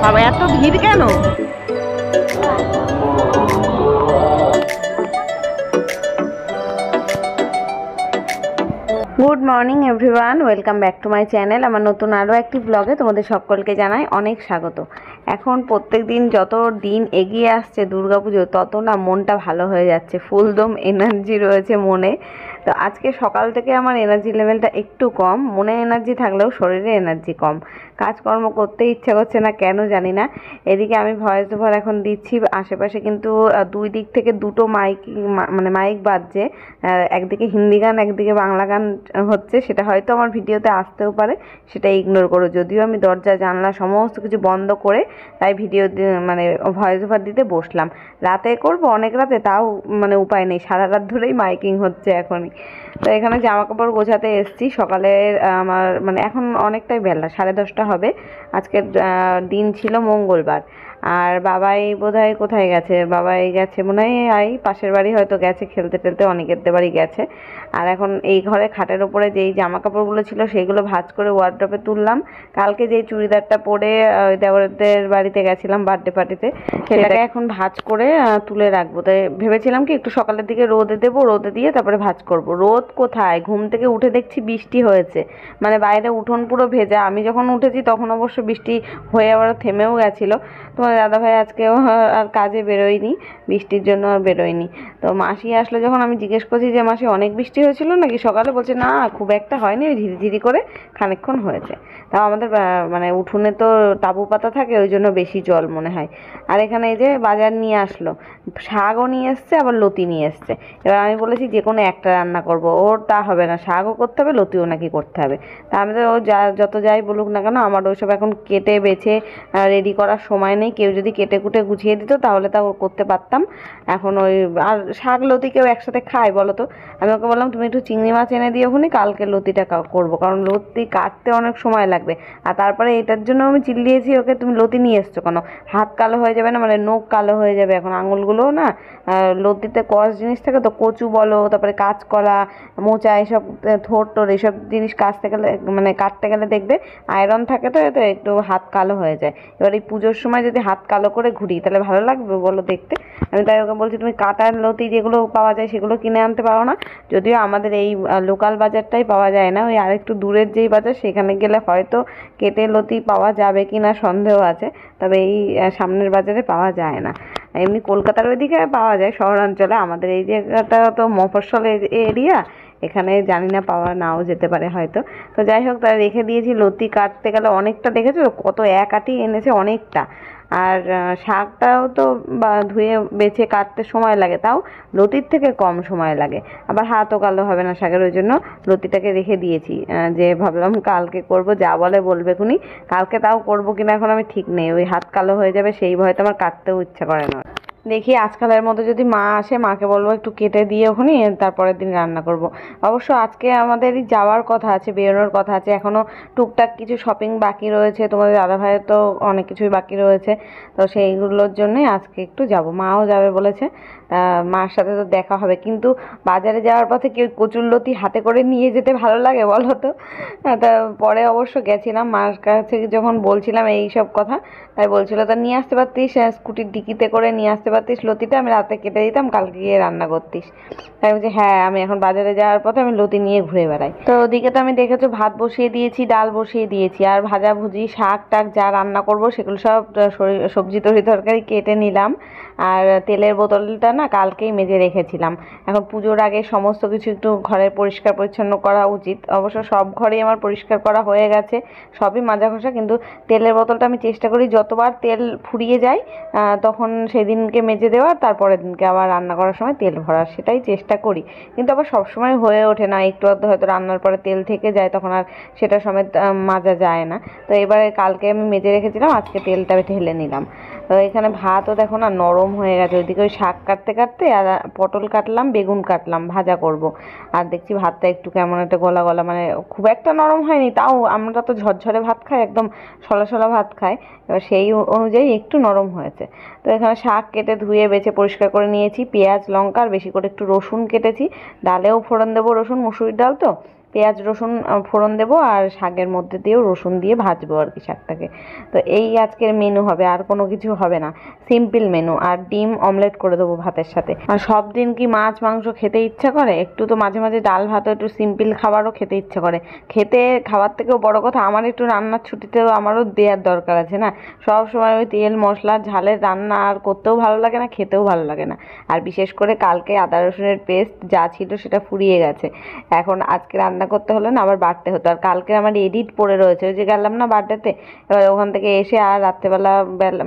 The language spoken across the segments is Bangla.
বাবা এত ভিড় কেন? Good morning everyone, welcome back to my channel. আমার নতুন আরও একটি ব্লগে তোমাদের সকলকে জানাই অনেক স্বাগত। এখন প্রত্যেক দিন যত দিন এগিয়ে আসছে দুর্গাপুজো, তত না মনটা ভালো হয়ে যাচ্ছে, ফুলদম এনার্জি রয়েছে মনে। তো আজকে সকাল থেকে আমার এনার্জি লেভেলটা একটু কম, মনে এনার্জি থাকলেও শরীরে এনার্জি কম, কাজকর্ম করতে ইচ্ছা করছে না কেন জানি না। এদিকে আমি ভয়েস ওভার এখন দিচ্ছি, আশেপাশে কিন্তু দুই দিক থেকে দুটো মাইক বাজছে, একদিকে হিন্দি গান একদিকে বাংলা গান হচ্ছে। সেটা হয়তো আমার ভিডিওতে আসতেও পারে, সেটা ইগনোর করো। যদিও আমি দরজা জানলা সমস্ত কিছু বন্ধ করে তাই ভিডিও ভয়েস ওভার দিতে বসলাম। রাতে করব, অনেক রাতে, তাও উপায় নেই, সারা রাত ধরেই মাইকিং হচ্ছে এখনই। তো এখানে জামা কাপড় গোছাতে এসেছি। সকালের আমার এখন অনেকটাই বেলা, 10:30 হবে। আজকের দিন ছিল মঙ্গলবার। আর বাবাই বোধহয় কোথায় গেছে, বাবাই গেছে মনে হয় পাশের বাড়ি হয়তো গেছে, খেলতে টেলতে অনেকের বাড়ি গেছে। আর এখন এই ঘরে খাটের ওপরে যেই জামা কাপড়গুলো ছিল সেগুলো ভাঁজ করে ওয়ার্ড্রপে তুললাম। কালকে যেই চুড়িদারটা পরে দেওরদের বাড়িতে গেছিলাম বার্থডে পার্টিতে, সেটাকে এখন ভাঁজ করে তুলে রাখবো। তাই ভেবেছিলাম কি একটু সকালের দিকে রোদে দেবো, রোদে দিয়ে তারপরে ভাঁজ করব। রোদ কোথায়, ঘুম থেকে উঠে দেখছি বৃষ্টি হয়েছে, বাইরে উঠোন পুরো ভেজা। আমি যখন উঠেছি তখন অবশ্য বৃষ্টি হয়ে আবার থেমেও গেছিলো। তোমার দাদাভাই আজকেও আর কাজে বেরোয়নি, বৃষ্টির জন্য আর বেরোয়নি। তো মাসি আসলে যখন আমি জিজ্ঞেস করছি যে মাসি অনেক বৃষ্টি হয়েছিল নাকি সকালে, বলছে না খুব একটা হয়নি, ওই ঝিরিঝিরি করে খানিকক্ষণ হয়েছে। তাও আমাদের উঠোনে তো তাঁবু পাতা থাকে, ওই জন্য বেশি জল মনে হয়। আর এখানে এই যে বাজার নিয়ে আসলো, শাকও নিয়ে এসছে আবার লতি নিয়ে এসছে। এবার আমি বলেছি যে কোনো একটা রান্না করব, ওর তা হবে না, শাকও করতে হবে লতিও নাকি করতে হবে। তা আমি তো ও যত যাই বলুক না কেন, আমার ওইসব এখন কেটে বেছে রেডি করার সময় নেই। কেউ যদি কেটে কুটে গুছিয়ে দিত তাহলে তাও করতে পারতাম। এখন ওই আর শাক লতি কেউ একসাথে খায় বলো তো? আমি ওকে বললাম তুমি একটু চিংড়ি মাছ এনে দিও, ওখানে কালকে লতিটা করবো, কারণ লতি কাটতে অনেক সময় লাগবে। আর তারপরে এটার জন্য আমি চিল্লিয়েছি ওকে, তুমি লতি নিয়ে এসছো কেন, হাত কালো হয়ে যাবে না, নখ কালো হয়ে যাবে। এখন আঙুলগুলোও না লতিতে কষ জিনিস থাকে তো, কচু বলো, তারপরে কাঁচকলা, মোচা, এইসব থোড় টোর এইসব জিনিস কাটতে গেলে কাটতে গেলে দেখবে আয়রন থাকে, তো এতে একটু হাত কালো হয়ে যায়। এবার এই পুজোর সময় যদি হাত কালো করে ঘুরি তাহলে ভালো লাগবে বলো দেখতে? আমি তাই ওকে বলছি তুমি কাটার লতি যেগুলো পাওয়া যায় সেগুলো কিনে আনতে পারো না? যদিও আমাদের এই লোকাল বাজারটাই পাওয়া যায় না, ওই আরেকটু দূরের যেই বাজার সেখানে গেলে হয়তো কেটে লতি পাওয়া যাবে কি না সন্দেহ আছে, তবে এই সামনের বাজারে পাওয়া যায় না। এমনি কলকাতার ওইদিকে পাওয়া যায় শহরাঞ্চলে, আমাদের এই জায়গাটা তো মফস্বল এরিয়া, এখানে জানি না পাওয়া নাও যেতে পারে হয়তো। তো যাই হোক, তারা রেখে দিয়েছি। লতি কাটতে গেলে অনেকটা, দেখেছো কত এক আটি এনেছে, অনেকটা। আর শাকটাও তো ধুয়ে বেছে কাটতে সময় লাগে, তাও লতির থেকে কম সময় লাগে। আবার হাতও কালো হবে না শাকের, ওই জন্য লতিটাকে রেখে দিয়েছি। যে ভাবলাম কালকে করব, যা বলে বলবে খুনি। কালকে তাও করবো কিনা এখন আমি ঠিক নেই, ওই হাত কালো হয়ে যাবে সেই ভয়তে আমার কাটতেও ইচ্ছা করে না। দেখি আজকালের মতো যদি মা আসে, মাকে বলবো একটু কেটে দিয়ে ওখানে, তারপরের দিন রান্না করব। অবশ্য আজকে আমাদেরই যাওয়ার কথা আছে, বেরোনোর কথা আছে, এখনও টুকটাক কিছু শপিং বাকি রয়েছে, তোমাদের দাদাভাইয়ের তো অনেক কিছুই বাকি রয়েছে। তো সেইগুলোর জন্যই আজকে একটু যাব, মাও যাবে বলেছে। মার সাথে তো দেখা হবে, কিন্তু বাজারে যাওয়ার পথে কেউ কচুরলতি হাতে করে নিয়ে যেতে ভালো লাগে বলো তো? তা পরে অবশ্য গেছিলাম মার কাছে, যখন বলছিলাম এই সব কথা, তাই বলছিল তা নিয়ে আসতে পারতিস, স্কুটির ডিকিতে করে নিয়ে আসতে পারতিস লতিটা, আমি রাতে কেটে দিতাম, কালকে গিয়ে রান্না করতিস। তাই বলছি হ্যাঁ, আমি এখন বাজারে যাওয়ার পথে আমি লতি নিয়ে ঘুরে বেড়াই। তো ওদিকে তো আমি দেখেছো ভাত বসিয়ে দিয়েছি, ডাল বসিয়ে দিয়েছি, আর ভাজাভুজি শাক টাক যা রান্না করব সেগুলো সব সবজি তরকারি কেটে নিলাম। আর তেলের বোতলটা না কালকেই মেজে রেখেছিলাম। এখন পুজোর আগে সমস্ত কিছু একটু ঘরের পরিষ্কার পরিচ্ছন্ন করা উচিত। অবশ্য সব ঘরেই আমার পরিষ্কার করা হয়ে গেছে, সবই মাজা ঘষা, কিন্তু তেলের বোতলটা আমি চেষ্টা করি যতবার তেল ফুরিয়ে যায় তখন সেদিনকে মেজে দেওয়ার, তারপরের দিনকে আবার রান্না করার সময় তেল ভরার, সেটাই চেষ্টা করি। কিন্তু আবার সবসময় হয়ে ওঠে না, একটু আধটু হয়তো রান্নার পরে তেল থেকে যায়, তখন আর সেটা সমেত মাজা যায় না। তো এবারে কালকে আমি মেজে রেখেছিলাম, আজকে তেলটা ঢেলে নিলাম। তো এখানে ভাতও দেখো না নরম হয়ে গেছে, ওইদিকে ওই শাক কাটতে কাটতে আর পটল কাটলাম, বেগুন কাটলাম, ভাজা করব। আর দেখছি ভাতটা একটু কেমন একটা গলা গলা, খুব একটা নরম হয়নি, তাও আমরা তো ঝরঝরে ভাত খাই, একদম সলা সলা ভাত খাই, এবার সেই অনুযায়ী একটু নরম হয়েছে। তো এখানে শাক কেটে ধুয়ে বেছে পরিষ্কার করে নিয়েছি, পেঁয়াজ লঙ্কা আর বেশি করে একটু রসুন কেটেছি, ডালেও ফোড়ন দেবো রসুন, মুসুরির ডাল তো, পেঁয়াজ রসুন ফোড়ন দেবো আর শাকের মধ্যে দিয়েও রসুন দিয়ে ভাজবো আর কি শাকটাকে। তো এই আজকের মেনু হবে, আর কোনো কিছু হবে না, সিম্পল মেনু। আর ডিম অমলেট করে দেবো ভাতের সাথে। আর সব দিন কি মাছ মাংস খেতে ইচ্ছা করে? একটু তো মাঝে মাঝে ডাল ভাতও, একটু সিম্পল খাবারও খেতে ইচ্ছা করে। খাওয়ার থেকেও বড় কথা, আমার একটু রান্নার ছুটিতেও আমারও দেওয়ার দরকার আছে না। সব সময় ওই তেল মশলা ঝালের রান্না আর করতেও ভালো লাগে না, খেতেও ভালো লাগে না। আর বিশেষ করে কালকে আদা রসুনের পেস্ট যা ছিল সেটা ফুরিয়ে গেছে। এখন আজকে রান্না করতে হলে না আবার বাড়তে হতো। আর কালকে আমার এডিট পড়ে রয়েছে, ওই যে গেলাম না বার্থডেতে, এবার ওখান থেকে এসে আর রাত্রেবেলা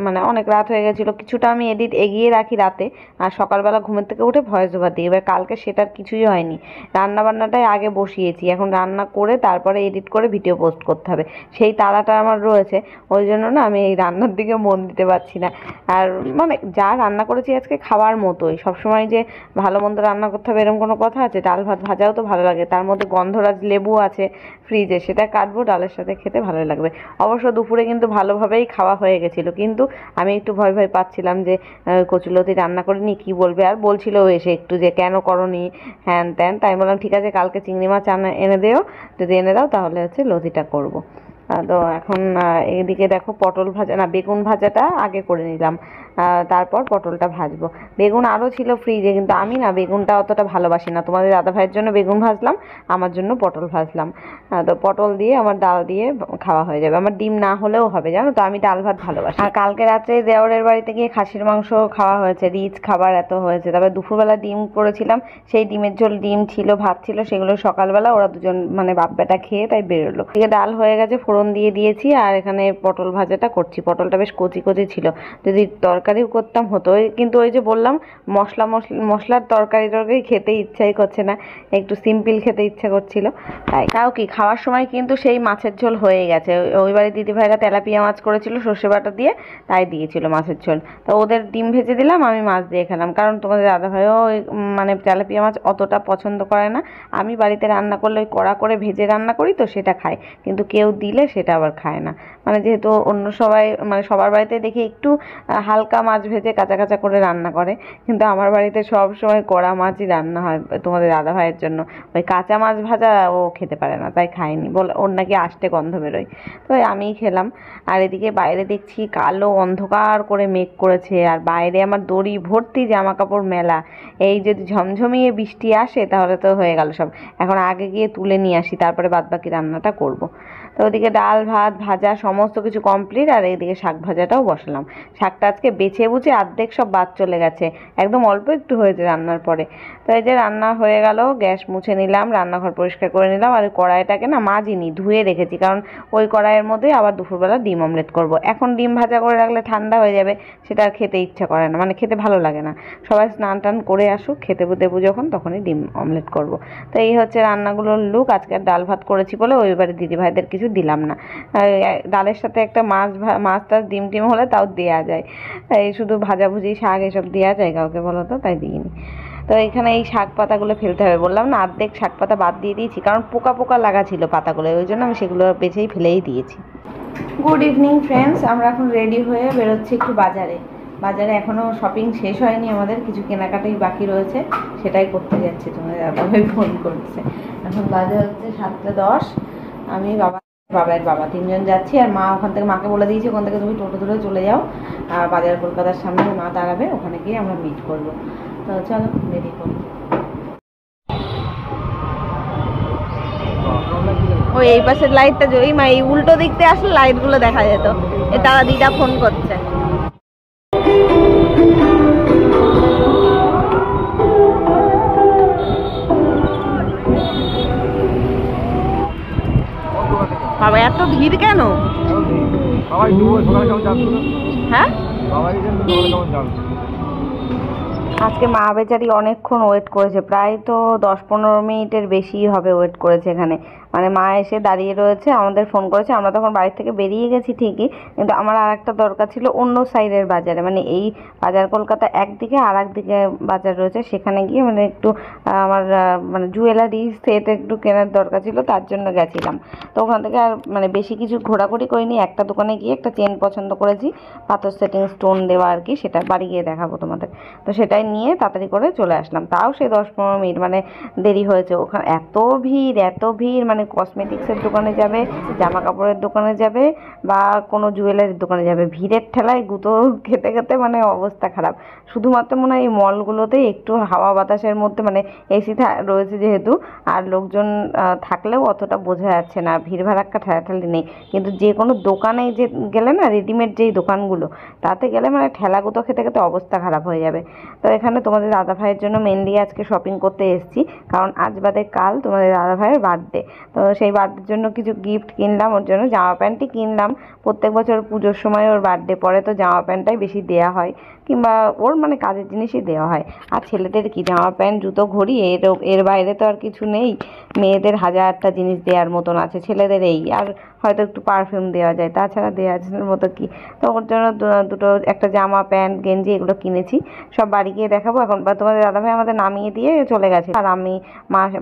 মানে অনেক রাত হয়ে গেছিলো, কিছুটা আমি এডিট এগিয়ে রাখি রাতে, আর সকালবেলা ঘুমের থেকে উঠে ভয়েস ওভার দিই। এবার কালকে সেটার কিছুই হয়নি, রান্না বান্নাটাই আগে বসিয়েছি, এখন রান্না করে তারপরে এডিট করে ভিডিও পোস্ট করতে হবে, সেই তাড়াটা আমার রয়েছে। ওই জন্য না আমি এই রান্নার দিকে মন দিতে পারছি না। আর মানে যা রান্না করেছি আজকে খাওয়ার মতোই, সবসময় যে ভালো মন্দ রান্না করতে হবে এরকম কোনো কথা আছে? ডাল ভাত ভাজাও তো ভালো লাগে, তার মধ্যে গন্ধরাজ লেবু আছে ফ্রিজে, সেটা কাটবো, ডালের সাথে খেতে ভালো লাগবে। অবশ্য দুপুরে কিন্তু ভালোভাবেই খাওয়া হয়ে গেছিলো, কিন্তু আমি একটু ভয় ভয় পাচ্ছিলাম যে কচুলতি রান্না করিনি কি বলবে। আর বলছিল এসে একটু যে কেন করনি হ্যান ত্যান, তাই বললাম ঠিক আছে কালকে চিংড়ি মাছ এনে দিও, যদি এনে দাও তাহলে হচ্ছে লতিটা করব। তো এখন এদিকে দেখো পটল ভাজা, না বেগুন ভাজাটা আগে করে নিলাম, তারপর পটলটা ভাজবো। বেগুন আরও ছিল ফ্রিজে, কিন্তু আমি না বেগুনটা অতটা ভালোবাসি না। তোমাদের দাদা ভাইয়ের জন্য বেগুন ভাজলাম, আমার জন্য পটল ভাজলাম। তো পটল দিয়ে আমার ডাল দিয়ে খাওয়া হয়ে যাবে। আমার ডিম না হলেও হবে, জানো তো, আমি ডাল ভাত ভালোবাসি। আর কালকে রাত্রে দেওরের বাড়িতে গিয়ে খাসির মাংস খাওয়া হয়েছে, রিচ খাবার এত হয়েছে। তারপরে দুপুরবেলা ডিম করেছিলাম, সেই ডিমের ঝোল, ডিম ছিল, ভাত ছিল, সেগুলো সকালবেলা ওরা দুজন মানে বাপ বেটা খেয়ে তাই বেরোলো। এদিকে ডাল হয়ে গেছে, ফোড়ন দিয়ে দিয়েছি, আর এখানে পটল ভাজাটা করছি। পটলটা বেশ কচি কচি ছিল, যদি তরকারিও করতাম হতো, কিন্তু ওই যে বললাম মশলার তরকারি খেতে ইচ্ছাই করছে না, একটু সিম্পল খেতে ইচ্ছা করছিল তাই। তাও কি খাওয়ার সময় কিন্তু সেই মাছের ঝোল হয়ে গেছে। ওই বাড়ি দিদিভাইরা তেলাপিয়া মাছ করেছিল সর্ষে বাটা দিয়ে, তাই দিয়েছিল মাছের ঝোল। তো ওদের ডিম ভেজে দিলাম, আমি মাছ দিয়ে খেলাম, কারণ তোমাদের দাদাভাইও মানে তেলাপিয়া মাছ অতটা পছন্দ করে না। আমি বাড়িতে রান্না করলে ওই কড়া করে ভেজে রান্না করি তো সেটা খায়, কিন্তু কেউ দিলে সেটা আবার খায় না। মানে যেহেতু অন্য সবাই মানে সবার বাড়িতে দেখি একটু হালকা মাছ ভেজে কাঁচা কাঁচা করে রান্না করে, কিন্তু আমার বাড়িতে সব সময় কড়া মাছই রান্না হয় তোমাদের দাদা ভাইয়ের জন্য। ওই কাঁচা মাছ ভাজা ও খেতে পারে না, তাই খায়নি, বলে ওর নাকি আষ্টে গন্ধ বেরোয়। তো আমিই খেলাম। আর এদিকে বাইরে দেখছি কালো অন্ধকার করে মেঘ করেছে, আর বাইরে আমার দড়ি ভর্তি জামা কাপড় মেলা। এই যদি ঝমঝমিয়ে বৃষ্টি আসে তাহলে তো হয়ে গেল সব। এখন আগে গিয়ে তুলে নিয়ে আসি, তারপরে বাদবাকি রান্নাটা করব। তো ওদিকে ডাল ভাত ভাজা সমস্ত কিছু কমপ্লিট, আর এইদিকে শাক ভাজাটাও বসালাম। শাকটা আজকে বেছে বুঝে অর্ধেক সব বাদ চলে গেছে, একদম অল্প একটু হয়েছে রান্নার পরে। তো এই যে রান্না হয়ে গেল, গ্যাস মুছে নিলাম, রান্নাঘর পরিষ্কার করে নিলাম। আর কড়াইটাকে না মাজিনি, ধুয়ে রেখেছি, কারণ ওই কড়াইয়ের মধ্যে আবার দুপুরবেলা ডিম অমলেট করব। এখন ডিম ভাজা করে রাখলে ঠান্ডা হয়ে যাবে, সেটা আর খেতে ইচ্ছা করে না, মানে খেতে ভালো লাগে না। সবাই স্নান টান করে আসুক, খেতে দেবো যখন, তখনই ডিম অমলেট করব। তো এই হচ্ছে রান্নাগুলোর লুক। আজকে ডাল ভাত করেছি বলে ওই বাড়ি দিদিভাইদের কিছু দিলাম না। ডালের সাথে একটা মাছ টাছ ডিম টিম হলে তাও দেওয়া যায়, এই শুধু ভাজাভুজি শাক এসব দেওয়া যায় কাউকে বলো তো, তাই দিইনি। তো এখানে এই শাক পাতাগুলো ফেলতে হবে, বললাম না অর্ধেক শাক পাতা বাদ দিয়ে দিয়েছি, কারণ পোকা পোকা লাগা ছিল পাতাগুলো, ওই জন্য আমি সেগুলো বেছেই ফেলেই দিয়েছি। গুড ইভিনিং ফ্রেন্ডস, আমরা এখন রেডি হয়ে বেরোচ্ছি একটু বাজারে। এখনও শপিং শেষ হয়নি, আমাদের কিছু কেনাকাটাই বাকি রয়েছে, সেটাই করতে যাচ্ছি। তোমাদের দাদাভাই ফোন করছে। এখন বাজে হচ্ছে 7:10, আমি বাবার বাবা তিনজন যাচ্ছি। আর মা ওখান থেকে, মাকে বলে দিয়েছি ওখান থেকে তুমি টোটো ধরে চলে যাও, বাজার কলকাতার সামনে মা দাঁড়াবে, ওখানে গিয়ে আমরা মিট করবো। তো চলো রেডি করি। ওই এই পাশের লাইটটা ওই মা এই উল্টো দিক থেকে আসলে লাইটগুলো দেখা যেত। এ তারা দিদা ফোন করছে। বাবা এত ভিড় কেন? হ্যাঁ আজকে মা বেচারি অনেকক্ষণ ওয়েট করেছে, প্রায় তো 10-15 মিনিটের বেশি হবে ওয়েট করেছে এখানে। মানে মা এসে দাঁড়িয়ে রয়েছে, আমাদের ফোন করেছে, আমরা তখন বাড়ি থেকে বেরিয়ে গেছি ঠিকই, কিন্তু আমার আর একটা দরকার ছিল অন্য সাইডের বাজারে, মানে এই বাজার কলকাতা একদিকে আর একদিকে বাজার রয়েছে, সেখানে গিয়ে মানে একটু আমার মানে জুয়েলারি সেট একটু কেনার দরকার ছিল, তার জন্য গেছিলাম। তো ওখান থেকে আর মানে বেশি কিছু ঘোরাঘুরি করিনি, একটা দোকানে গিয়ে একটা চেন পছন্দ করেছি, পাথর সেটিং স্টোন দেওয়া আর কি, সেটা বাড়ি গিয়ে দেখাবো তোমাদের। তো সেটাই তাই নিয়ে তাড়াতাড়ি করে চলে আসলাম। তাও সেই 10-15 মিনিট মানে দেরি হয়েছে। ওখানে এত ভিড় মানে কসমেটিক্সের দোকানে যাবে, জামা কাপড়ের দোকানে যাবে বা কোনো জুয়েলারির দোকানে যাবে, ভিড়ের ঠেলায় গুঁতো খেতে খেতে মানে অবস্থা খারাপ। শুধুমাত্র মনে হয় এই মলগুলোতেই একটু হাওয়া বাতাসের মধ্যে মানে এসি রয়েছে যেহেতু, আর লোকজন থাকলেও অতটা বোঝা যাচ্ছে না, ভিড় ভাড়াক্কা ঠেলাঠেলি নেই। কিন্তু যে কোনো দোকানে যে গেলে না, রেডিমেড যেই দোকানগুলো তাতে গেলে মানে ঠেলা গুঁতো খেতে খেতে অবস্থা খারাপ হয়ে যাবে। তো এখানে তোমাদের দাদা ভাইয়ের জন্য মেনলি আজকে শপিং করতে এসেছি, কারণ আজ বাদে কাল তোমাদের দাদা ভাইয়ের বার্থডে। তো সেই বার্থডের জন্য কিছু গিফট কিনলাম, ওর জন্য জামা প্যান্টই কিনলাম। প্রত্যেক বছর পুজোর সময় ওর বার্থডে পরে তো জামা প্যান্টটাই বেশি দেওয়া হয়, কিংবা ওর মানে কাজের জিনিসই দেওয়া হয়। আর ছেলেদের কি জামা প্যান্ট, জুতো, ঘড়ি, এর বাইরে তো আর কিছু নেই। মেয়েদের হাজারটা জিনিস দেওয়ার মতন আছে, ছেলেদের এই আর হয়তো একটু পারফিউম দেওয়া যায়, তাছাড়া দেওয়ার মতো কি। তো ওর জন্য দুটো একটা জামা প্যান্ট গেঞ্জি এগুলো কিনেছি, সব বাড়ি গিয়ে দেখাবো। এখন তোমাদের দাদাভাই আমাদের নামিয়ে দিয়ে চলে গেছে, আর আমি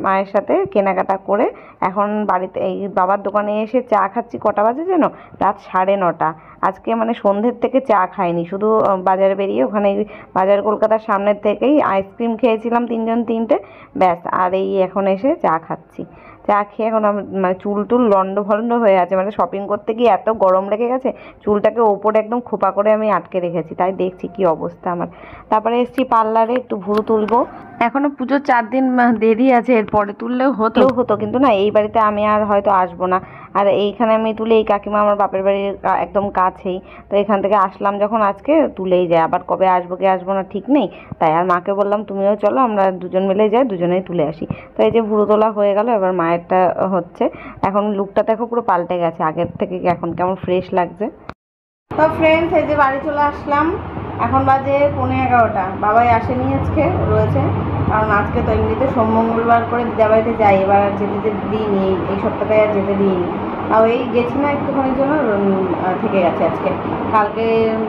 মায়ের সাথে কেনাকাটা করে এখন বাড়িতে এই বাবার দোকানে এসে চা খাচ্ছি। কটা বাজে যেন, রাত 9:30। আজকে মানে সন্ধ্যের থেকে চা খাইনি, শুধু বাজারে বেরিয়ে ওখানে বাজার কলকাতার সামনের থেকেই আইসক্রিম খেয়েছিলাম 3জন 3টে, ব্যাস। আর এই এখন এসে চা খাচ্ছি। চা খেয়ে এখন মানে চুল টুল লন্ডভন্ড হয়ে আছে, মানে শপিং করতে গিয়ে এত গরম লেগে গেছে, চুলটাকে ওপরে একদম খোপা করে আমি আটকে রেখেছি, তাই দেখছি কি অবস্থা আমার। তারপরে এসছি পার্লারে, একটু ভুরু তুলবো। এখনো পুজোর 4 দিন দেরি আছে, এরপরে তুললেও হতো, কিন্তু না, এই বাড়িতে আমি আর হয়তো আসবো না। আর এইখানে আমি তুলে, এই কাকিমা আমার বাপের বাড়ির একদম কাছেই, তো এখান থেকে আসলাম যখন আজকে তুলেই যায়, আবার কবে আসবো কি আসবো না ঠিক নেই। তাই আর মাকে বললাম তুমিও চলো, আমরা দুজন মিলে যাই, দুজনেই তুলে আসি। তো এই যে ভুরু তোলা হয়ে গেল, এবার মায়েরটা হচ্ছে। এখন লুকটা দেখো পুরো পাল্টে গেছে, আগের থেকে এখন কেমন ফ্রেশ লাগছে। তো ফ্রেন্ডস, এই যে বাড়ি চলে আসলাম, এখন বাজে 11:15। বাবাই আসেনি আজকে, রয়েছে, কারণ আজকে তো এমনিতে সোম মঙ্গলবার করে দিদাবাড়িতে যাই, এবার আর যেতে দিইনি, এই সপ্তাহটায় আর যেতে দিইনি। তাও এই গেছি না একটুখানির জন্য, থেকে গেছে আজকে। কালকে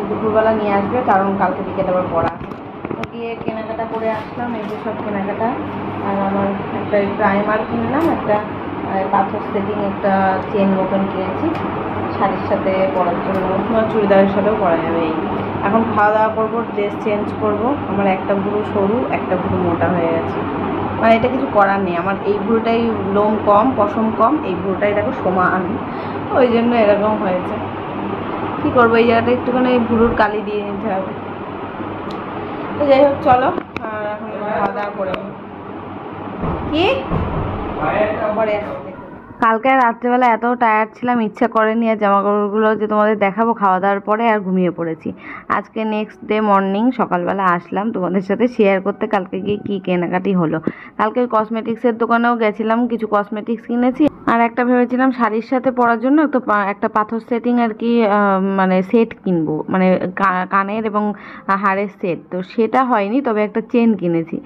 দুপুরবেলা নিয়ে আসবে, কারণ কালকে বিকেলে আবার পড়া আছে। তো গিয়ে কেনাকাটা করে আসলাম, এই যে সব কেনাকাটা। আর আমার একটা প্রাইমার কিনলাম, একটা পাথর সেটিং একটা চেন মতন কিনেছি শাড়ির সাথে পরার জন্য, তোমার চুড়িদারের সাথেও পরা যাবে। এই এখন খাওয়া দাওয়া করবো, ড্রেস চেঞ্জ করব। আমার একটা ভুরু সরু, একটা ভুরু মোটা হয়ে গেছে, মানে এটা কিছু করার নেই। আমার এই ভুরুটাই লোম কম, পশম কম, এই ভুরুটাই দেখো সমান, ওই জন্য এরকম হয়েছে। কী করবো, এই জায়গাটা একটুখানি ভুরুর কালি দিয়ে নিতে হবে। তো যাই হোক, চলো আর এখন খাওয়া দাওয়া করে নিই। কি পরে আসতে, কালকে রাত্রেবেলা এত টায়ার্ড ছিলাম, ইচ্ছা করেনি আর জামা কাপড়গুলো যে তোমাদের দেখাবো, খাওয়া দাওয়ার পরে আর ঘুমিয়ে পড়েছি। আজকে নেক্সট ডে মর্নিং সকালবেলা আসলাম তোমাদের সাথে শেয়ার করতে কালকে গিয়ে কী কেনাকাটি হলো। কালকে কসমেটিক্সের দোকানেও গেছিলাম, কিছু কসমেটিক্স কিনেছি, আর একটা ভেবেছিলাম শাড়ির সাথে পরার জন্য তো একটা পাথর সেটিং আর কি, মানে সেট কিনবো, মানে কানের এবং হাড়ের সেট। তো সেটা হয়নি, তবে একটা চেন কিনেছি।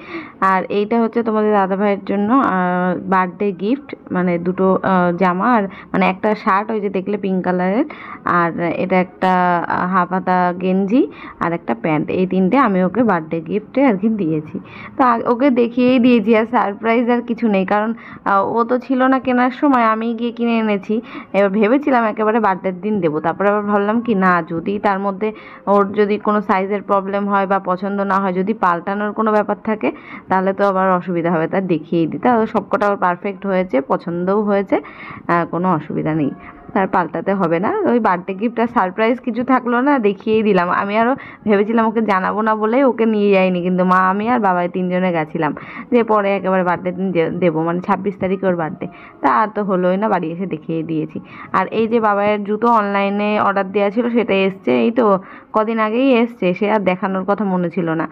আর এইটা হচ্ছে তোমাদের দাদাভাইয়ের জন্য বার্থডে গিফট, মানে দুটো জামা, আর মানে একটা শার্ট ওই যে দেখলে পিঙ্ক কালারের, আর এটা একটা হাফ হাতা গেঞ্জি, আর একটা প্যান্ট। এই 3টে আমি ওকে বার্থডে গিফটে আর কি দিয়েছি। তো ওকে দেখিয়েই দিয়েছি, আর সারপ্রাইজ আর কিছু নেই, কারণ ও তো ছিল না কেনার সময়, আমি গিয়ে কিনে এনেছি। এবার ভেবেছিলাম একেবারে বার্থডের দিন দেবো, তারপরে আবার ভাবলাম কি না, যদি তার মধ্যে ওর যদি কোনো সাইজের প্রবলেম হয় বা পছন্দ না হয়, যদি পাল্টানোর কোনো ব্যাপার থাকে, তাহলে তো আবার অসুবিধা হবে, তার দেখিয়েই দিই। তাহলে সবকটা ওর পারফেক্ট হয়েছে, পছন্দও হয়েছে, কোনো অসুবিধা নেই, তার পাল্টাতে হবে না। ওই বার্থডে গিফট আর সারপ্রাইজ কিছু থাকলো না, দেখিয়েই দিলাম। আমি আরও ভেবেছিলাম ওকে জানাবো না বলেই ওকে নিয়ে যাইনি, কিন্তু মা, আমি আর বাবাই 3জনে গেছিলাম, যে পরে একেবারে বার্থডে দিন দেবো, মানে 26 তারিখে ওর বার্থডে। তা আর তো হলোই না, বাড়ি এসে দেখিয়ে দিয়েছি। আর এই যে বাবাইয়ের জুতো অনলাইনে অর্ডার দেওয়া ছিল, সেটা এসছে এই তো কদিন আগেই এসছে, সে আর দেখানোর কথা মনে ছিল না।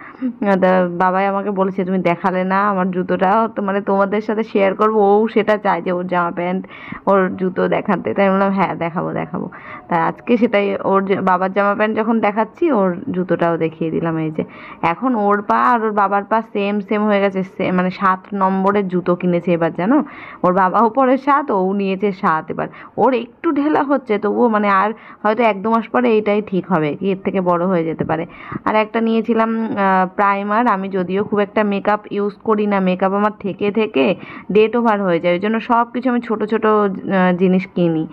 তা বাবাই আমাকে বলেছে তুমি দেখালে না আমার জুতোটা, তো মানে তোমাদের সাথে শেয়ার করবো, ও সেটা চায় যে ওর জামা প্যান্ট ওর জুতো দেখাতে। তাই বললাম হ্যাঁ দেখাবো। তা আজকে সেটাই, ওর বাবার জামা প্যান্ট যখন দেখাচ্ছি, ওর জুতোটাও দেখিয়ে দিলাম। এই যে এখন ওর পা আর ওর বাবার পা সেম সেম হয়ে গেছে, মানে 7 নম্বরের জুতো কিনেছে এবার, জানো, ওর বাবাও পরে 7, ও নিয়েছে 7। এবার ওর একটু ঢেলা হচ্ছে, তবুও মানে আর হয়তো 1-2 মাস পরে এইটাই ঠিক হবে, কি এর থেকে বড় হয়ে যেতে পারে। আর একটা নিয়েছিলাম প্রাইমার, আমি যদিও খুব একটা মেকআপ ইউজ করি না, মেকআপ আমার থেকে থেকে ডেট ওভার হয়ে যায়, ওই জন্য সব কিছু আমি ছোটো ছোটো জিনিস কিনি।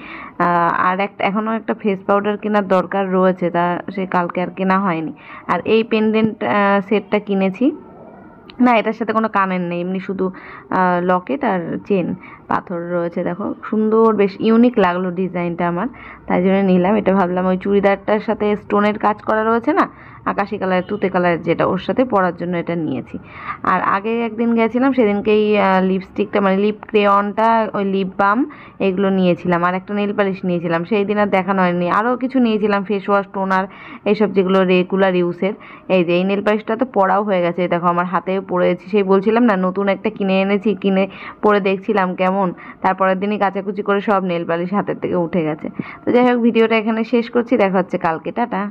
এখনও একটা ফেস পাউডার কেনার দরকার রয়েছে, তা সে কালকে আর কেনা হয়নি। আর এই পেন্ডেন্ট সেটটা কিনেছি, না এটার সাথে কোনো কানের নেই, এমনি শুধু লকেট আর চেন, পাথর রয়েছে, দেখো সুন্দর, বেশ ইউনিক লাগলো ডিজাইনটা আমার, তাই জন্য নিলাম এটা। ভাবলাম ওই চুড়িদারটার সাথে স্টোনের কাজ করা রয়েছে না, আকাশি কালারের তুতে কালারের, যেটা ওর সাথে পরার জন্য এটা নিয়েছি। আর আগে একদিন গেছিলাম, সেদিনকেই লিপস্টিকটা মানে লিপ ক্রেয়নটা, ওই লিপ বাম, এগুলো নিয়েছিলাম, আর একটা নেল পালিশ নিয়েছিলাম, সেই দিন আর দেখানো হয়নি। আরও কিছু নিয়েছিলাম, ফেস ওয়াশ, টোনার, এইসব যেগুলো রেগুলার ইউজের। এই যে এই নেল পালিশটা তো পরাও হয়ে গেছে, দেখো আমার হাতেও পরেছি, সেই বলছিলাম না নতুন একটা কিনে এনেছি, কিনে পরে দেখছিলাম কেমন, তারপরের দিনই কাচাকুচি করে সব নেল পালিশ হাতের থেকে উঠে গেছে। তো যাই হোক, ভিডিওটা এখানে শেষ করছি, দেখা হচ্ছে কালকে, টাটা।